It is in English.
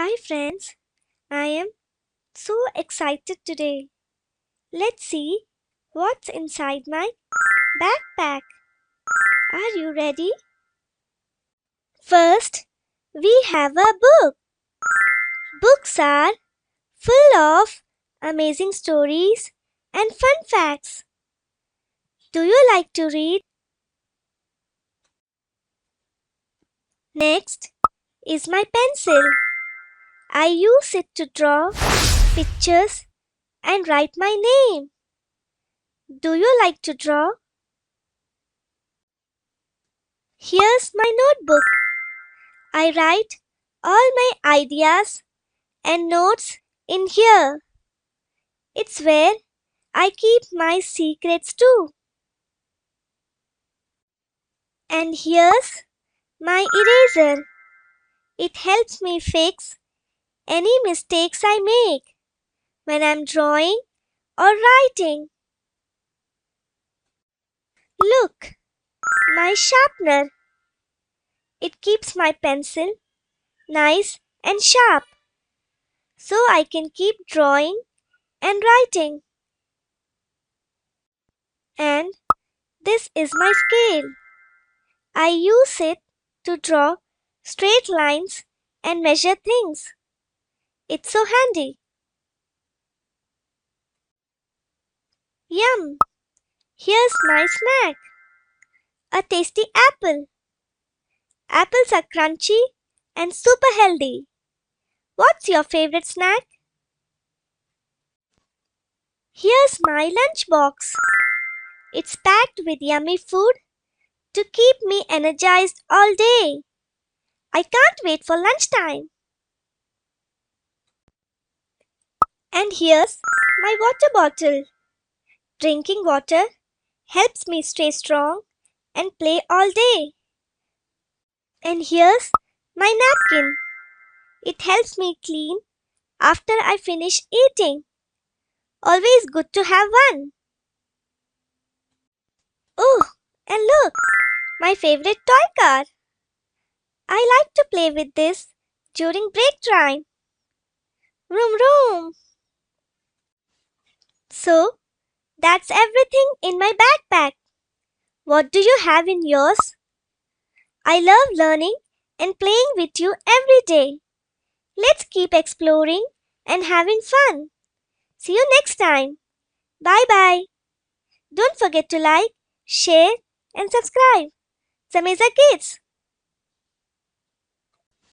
Hi friends, I am so excited today. Let's see what's inside my backpack. Are you ready? First, we have a book. Books are full of amazing stories and fun facts. Do you like to read? Next is my pencil. I use it to draw pictures and write my name. Do you like to draw? Here's my notebook. I write all my ideas and notes in here. It's where I keep my secrets too. And here's my eraser. It helps me fix any mistakes I make when I'm drawing or writing. Look, my sharpener. It keeps my pencil nice and sharp so I can keep drawing and writing. And this is my scale. I use it to draw straight lines and measure things. It's so handy. Yum! Here's my snack. A tasty apple. Apples are crunchy and super healthy. What's your favorite snack? Here's my lunchbox. It's packed with yummy food to keep me energized all day. I can't wait for lunchtime. And here's my water bottle. Drinking water helps me stay strong and play all day. And here's my napkin. It helps me clean after I finish eating. Always good to have one. Oh, and look, my favorite toy car. I like to play with this during break time. Room, room. So, that's everything in my backpack. What do you have in yours? I love learning and playing with you every day. Let's keep exploring and having fun. See you next time. Bye bye. Don't forget to like, share, and subscribe. Sameza Kids.